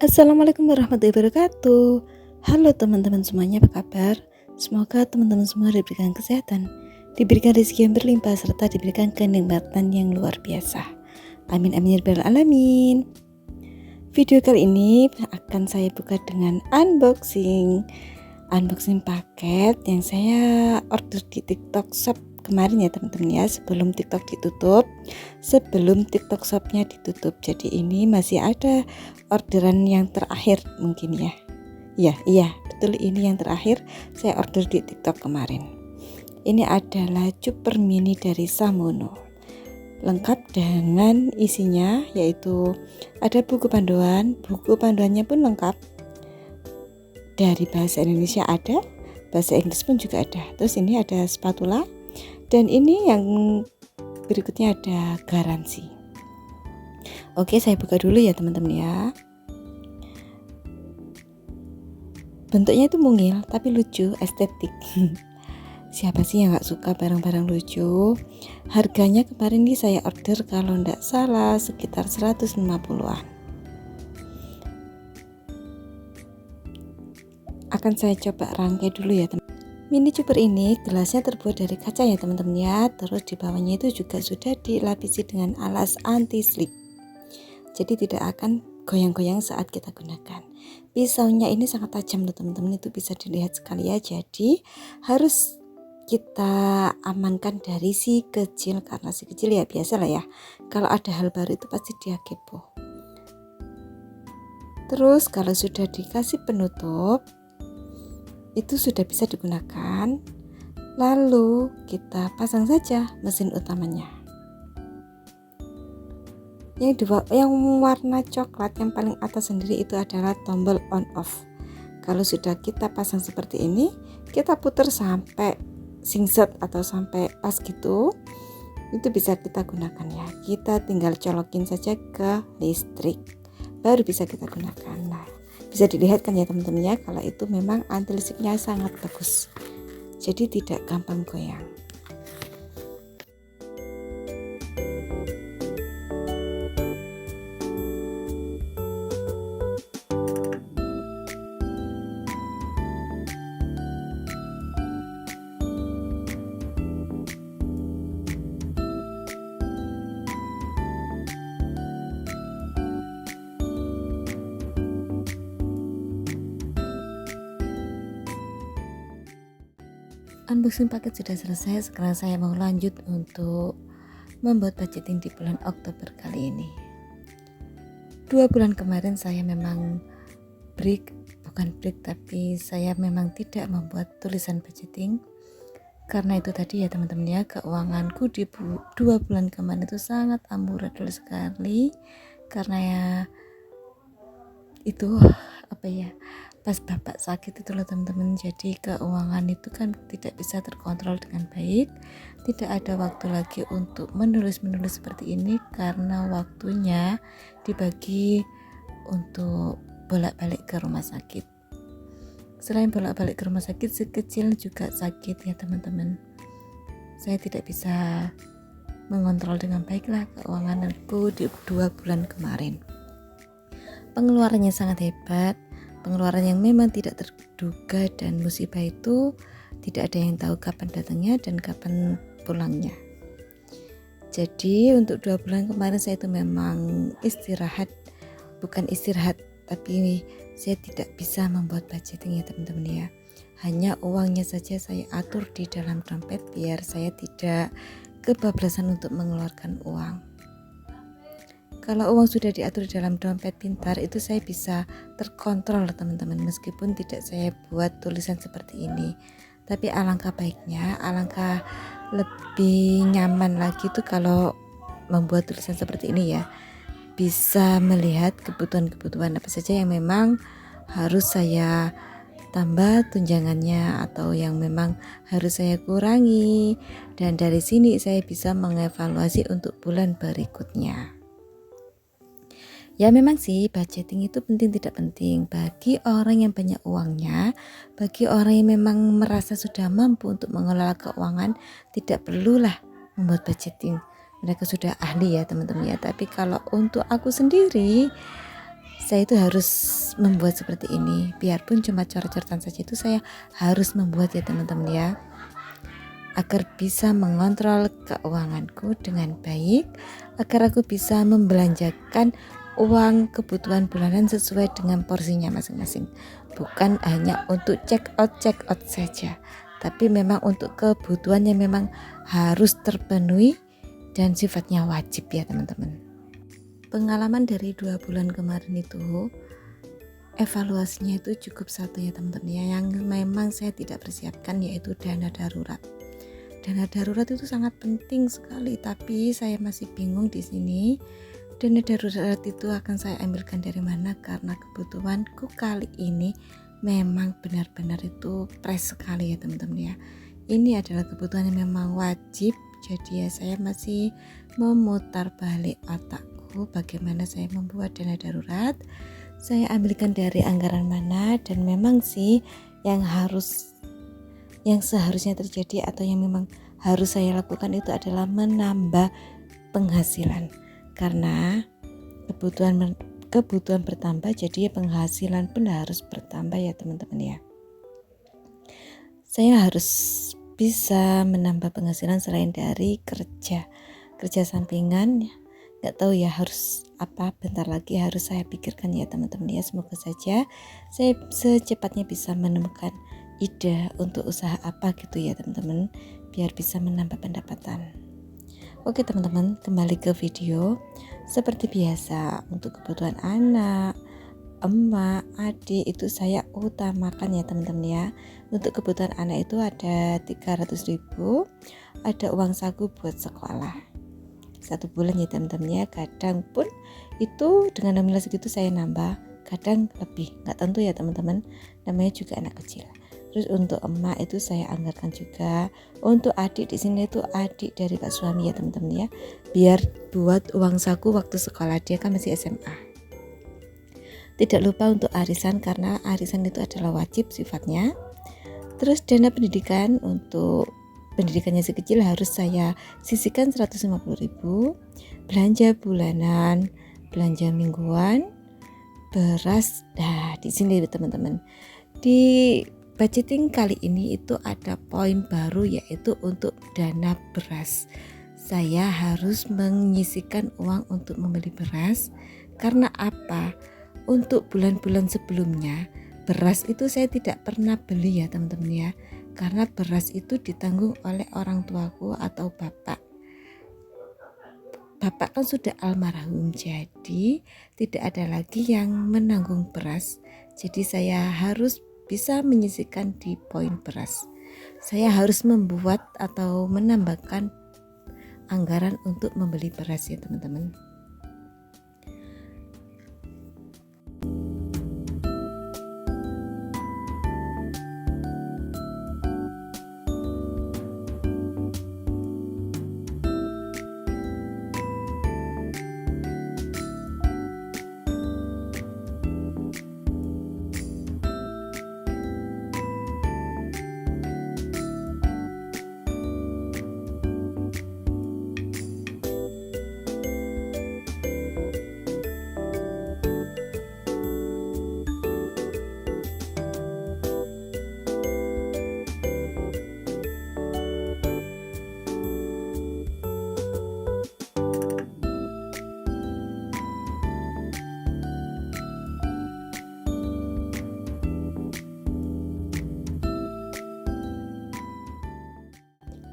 Assalamualaikum warahmatullahi wabarakatuh. Halo teman-teman semuanya, apa kabar? Semoga teman-teman semua diberikan kesehatan, diberikan rezeki yang berlimpah, serta diberikan kenikmatan yang luar biasa. Amin amin ya rabbal alamin. Video kali ini akan saya buka dengan unboxing paket yang saya order di TikTok Shop kemarin ya teman-teman ya, sebelum TikTok ditutup, sebelum TikTok Shopnya ditutup. Jadi ini masih ada orderan yang terakhir mungkin ya. Iya betul, ini yang terakhir saya order di TikTok kemarin. Ini adalah cuper mini dari Samono, lengkap dengan isinya, yaitu ada buku panduannya pun lengkap, dari bahasa Indonesia ada, bahasa Inggris pun juga ada. Terus ini ada spatula, dan ini yang berikutnya ada garansi. Oke, saya buka dulu ya teman-teman ya. Bentuknya itu mungil tapi lucu, estetik. Siapa sih yang gak suka barang-barang lucu? Harganya kemarin nih saya order kalau ndak salah sekitar 150-an. Akan saya coba rangkai dulu ya teman. Mini cuper ini gelasnya terbuat dari kaca ya teman-teman ya. Terus di bawahnya itu juga sudah dilapisi dengan alas anti slip. Jadi tidak akan goyang-goyang saat kita gunakan. Pisaunya ini sangat tajam loh teman-teman, itu bisa dilihat sekali ya. Jadi harus kita amankan dari si kecil, karena si kecil ya biasa lah ya, kalau ada hal baru itu pasti dia kepo. Terus kalau sudah dikasih penutup, itu sudah bisa digunakan. Lalu kita pasang saja mesin utamanya. Yang warna coklat yang paling atas sendiri itu adalah tombol on off. Kalau sudah kita pasang seperti ini, kita putar sampai singset atau sampai pas gitu, itu bisa kita gunakan ya. Kita tinggal colokin saja ke listrik, baru bisa kita gunakan. Nah, bisa dilihat kan ya teman-teman ya, kalau itu memang anti listriknya sangat bagus, jadi tidak gampang goyang. Unboxing paket sudah selesai. Sekarang saya mau lanjut untuk membuat budgeting di bulan Oktober kali ini. 2 bulan kemarin saya memang bukan break, tapi saya memang tidak membuat tulisan budgeting. Karena itu tadi ya teman-teman ya, keuanganku di 2 bulan kemarin itu sangat amburadul sekali. Karena ya itu pas bapak sakit itu loh teman-teman. Jadi keuangan itu kan tidak bisa terkontrol dengan baik, tidak ada waktu lagi untuk menulis seperti ini, karena waktunya dibagi untuk bolak-balik ke rumah sakit. Selain bolak-balik ke rumah sakit, si kecil juga sakit ya teman-teman. Saya tidak bisa mengontrol dengan baiklah keuanganku di 2 bulan kemarin. Pengeluarannya sangat hebat, pengeluaran yang memang tidak terduga, dan musibah itu tidak ada yang tahu kapan datangnya dan kapan pulangnya. Jadi untuk 2 bulan kemarin saya itu memang bukan istirahat, tapi saya tidak bisa membuat budgeting ya teman-teman ya. Hanya uangnya saja saya atur di dalam dompet biar saya tidak kebablasan untuk mengeluarkan uang. Kalau uang sudah diatur dalam dompet pintar, itu saya bisa terkontrol teman-teman, meskipun tidak saya buat tulisan seperti ini. Tapi alangkah baiknya, alangkah lebih nyaman lagi itu kalau membuat tulisan seperti ini ya. Bisa melihat kebutuhan apa saja yang memang harus saya tambah tunjangannya, atau yang memang harus saya kurangi. Dan dari sini saya bisa mengevaluasi untuk bulan berikutnya. Ya memang sih budgeting itu penting tidak penting bagi orang yang banyak uangnya, bagi orang yang memang merasa sudah mampu untuk mengelola keuangan, tidak perlulah membuat budgeting. Mereka sudah ahli ya teman-teman ya. Tapi kalau untuk aku sendiri, saya itu harus membuat seperti ini. Biarpun cuma coret-coretan saja itu saya harus membuat ya teman-teman ya, agar bisa mengontrol keuanganku dengan baik, agar aku bisa membelanjakan uang kebutuhan bulanan sesuai dengan porsinya masing-masing. Bukan hanya untuk check out saja, tapi memang untuk kebutuhan yang memang harus terpenuhi dan sifatnya wajib ya teman-teman. Pengalaman dari 2 bulan kemarin itu, evaluasinya itu cukup satu ya teman-teman ya, yang memang saya tidak persiapkan, yaitu dana darurat. Dana darurat itu sangat penting sekali, tapi saya masih bingung di sini. Dana darurat itu akan saya ambilkan dari mana, karena kebutuhanku kali ini memang benar-benar itu pres sekali ya teman-teman ya. Ini adalah kebutuhan yang memang wajib, jadi ya saya masih memutar balik otakku bagaimana saya membuat dana darurat. Saya ambilkan dari anggaran mana, dan memang sih yang seharusnya terjadi atau yang memang harus saya lakukan itu adalah menambah penghasilan, karena kebutuhan bertambah, jadi penghasilan pun harus bertambah ya teman-teman ya. Saya harus bisa menambah penghasilan selain dari kerja sampingan. Nggak tahu ya harus apa, bentar lagi harus saya pikirkan ya teman-teman ya. Semoga saja saya secepatnya bisa menemukan ide untuk usaha apa gitu ya teman-teman, biar bisa menambah pendapatan. Oke teman-teman, kembali ke video. Seperti biasa, untuk kebutuhan anak, emak, adik itu saya utamakan ya teman-teman ya. Untuk kebutuhan anak itu ada 300.000, ada uang saku buat sekolah 1 bulan ya teman-teman ya. Kadang pun itu dengan nominal segitu saya nambah, kadang lebih, nggak tentu ya teman-teman, namanya juga anak kecil. Terus untuk emak itu saya anggarkan juga. Untuk adik di sini itu adik dari Pak suami ya teman-teman ya, biar buat uang saku waktu sekolah, dia kan masih SMA. Tidak lupa untuk arisan, karena arisan itu adalah wajib sifatnya. Terus dana pendidikan, untuk pendidikannya si kecil harus saya sisihkan 150.000. Belanja bulanan, belanja mingguan, beras. Nah, di sini teman-teman, di budgeting kali ini itu ada poin baru, yaitu untuk dana beras. Saya harus menyisihkan uang untuk membeli beras. Karena apa? Untuk bulan-bulan sebelumnya beras itu saya tidak pernah beli ya teman-teman ya, karena beras itu ditanggung oleh orang tuaku atau bapak kan sudah almarhum, jadi tidak ada lagi yang menanggung beras. Jadi saya harus bisa menyisihkan di poin beras. Saya harus membuat atau menambahkan anggaran untuk membeli beras ya teman-teman.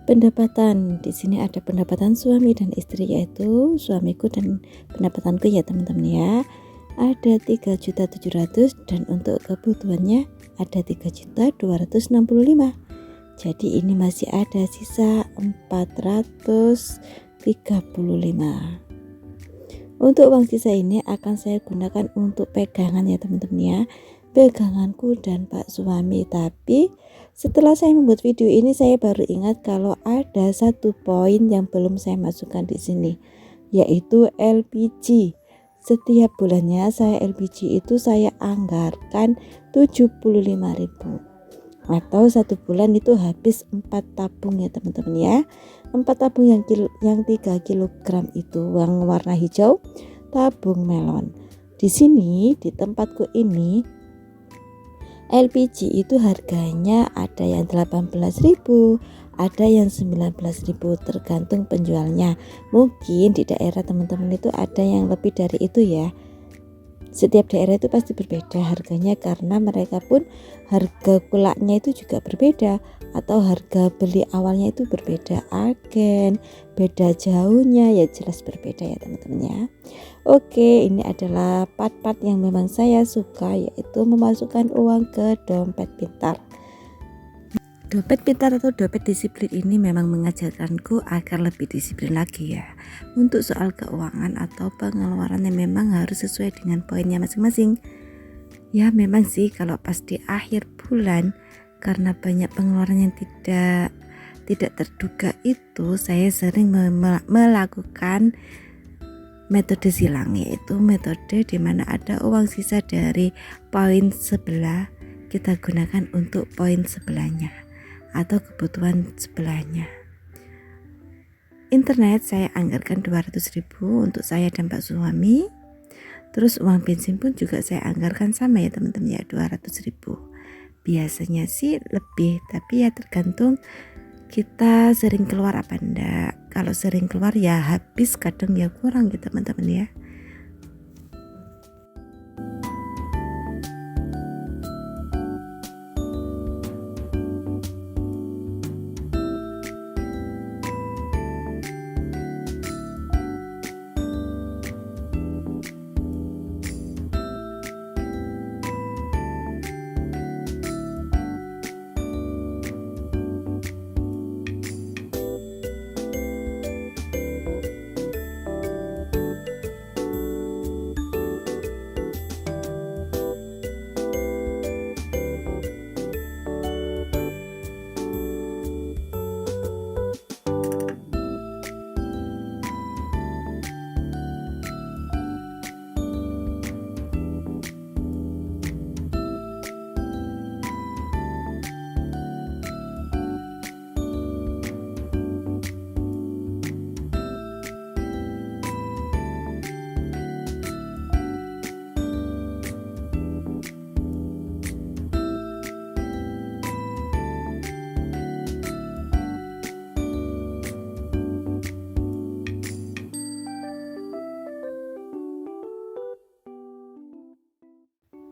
Pendapatan di sini ada pendapatan suami dan istri, yaitu suamiku dan pendapatanku ya teman-teman ya. Ada 3.700.000 dan untuk kebutuhannya ada 3.265.000. Jadi ini masih ada sisa 435. Untuk uang sisa ini akan saya gunakan untuk pegangan ya teman-teman ya, peganganku dan Pak suami. Tapi setelah saya membuat video ini, saya baru ingat kalau ada satu poin yang belum saya masukkan di sini, yaitu LPG. Setiap bulannya saya LPG itu saya anggarkan 75.000, atau 1 bulan itu habis 4 tabung ya teman-teman ya. 4 tabung yang 3 kg itu yang warna hijau, tabung melon. Di sini di tempatku ini LPG itu harganya ada yang 18.000, ada yang 19.000 tergantung penjualnya. Mungkin di daerah teman-teman itu ada yang lebih dari itu ya. Setiap daerah itu pasti berbeda harganya karena mereka pun harga kulaknya itu juga berbeda atau harga beli awalnya itu berbeda, agen, beda jauhnya ya jelas berbeda ya teman-teman ya. Oke, ini adalah part-part yang memang saya suka, yaitu memasukkan uang ke dompet pintar. Dompet pintar atau dompet disiplin ini memang mengajarkanku agar lebih disiplin lagi ya untuk soal keuangan atau pengeluaran yang memang harus sesuai dengan poinnya masing-masing. Ya memang sih kalau pas di akhir bulan karena banyak pengeluaran yang tidak terduga itu, saya sering melakukan metode silang, yaitu metode di mana ada uang sisa dari poin sebelah kita gunakan untuk poin sebelahnya atau kebutuhan sebelahnya. Internet saya anggarkan 200.000 untuk saya dan Pak suami. Terus uang bensin pun juga saya anggarkan sama ya teman-teman ya, 200.000. Biasanya sih lebih, tapi ya tergantung kita sering keluar apa enggak. Kalau sering keluar ya habis, kadang ya kurang gitu teman-teman ya.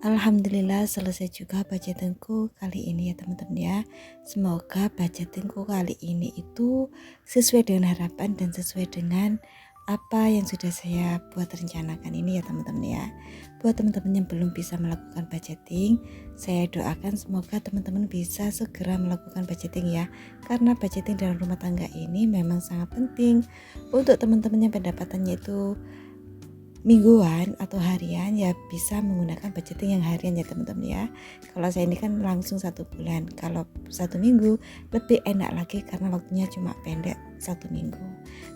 Alhamdulillah selesai juga budgetingku kali ini ya teman-teman ya. Semoga budgetingku kali ini itu sesuai dengan harapan dan sesuai dengan apa yang sudah saya buat rencanakan ini ya teman-teman ya. Buat teman-teman yang belum bisa melakukan budgeting, saya doakan semoga teman-teman bisa segera melakukan budgeting ya. Karena budgeting dalam rumah tangga ini memang sangat penting untuk teman-teman yang pendapatannya itu mingguan atau harian, ya bisa menggunakan budgeting yang harian ya teman-teman ya. Kalau saya ini kan langsung 1 bulan, kalau 1 minggu lebih enak lagi karena waktunya cuma pendek 1 minggu.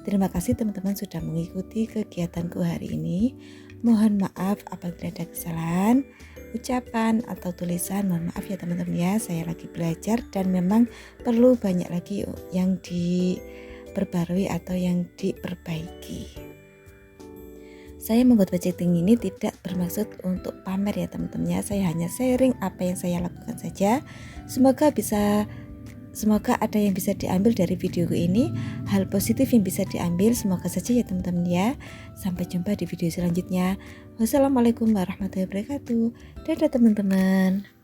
Terima kasih teman-teman sudah mengikuti kegiatanku hari ini. Mohon maaf apabila ada kesalahan ucapan atau tulisan, mohon maaf ya teman-teman ya. Saya lagi belajar dan memang perlu banyak lagi yang diperbarui atau yang diperbaiki. Saya membuat budgeting ini tidak bermaksud untuk pamer ya teman-teman ya. Saya hanya sharing apa yang saya lakukan saja. Semoga ada yang bisa diambil dari videoku ini, hal positif yang bisa diambil, semoga saja ya teman-teman ya. Sampai jumpa di video selanjutnya. Wassalamualaikum warahmatullahi wabarakatuh. Dadah teman-teman.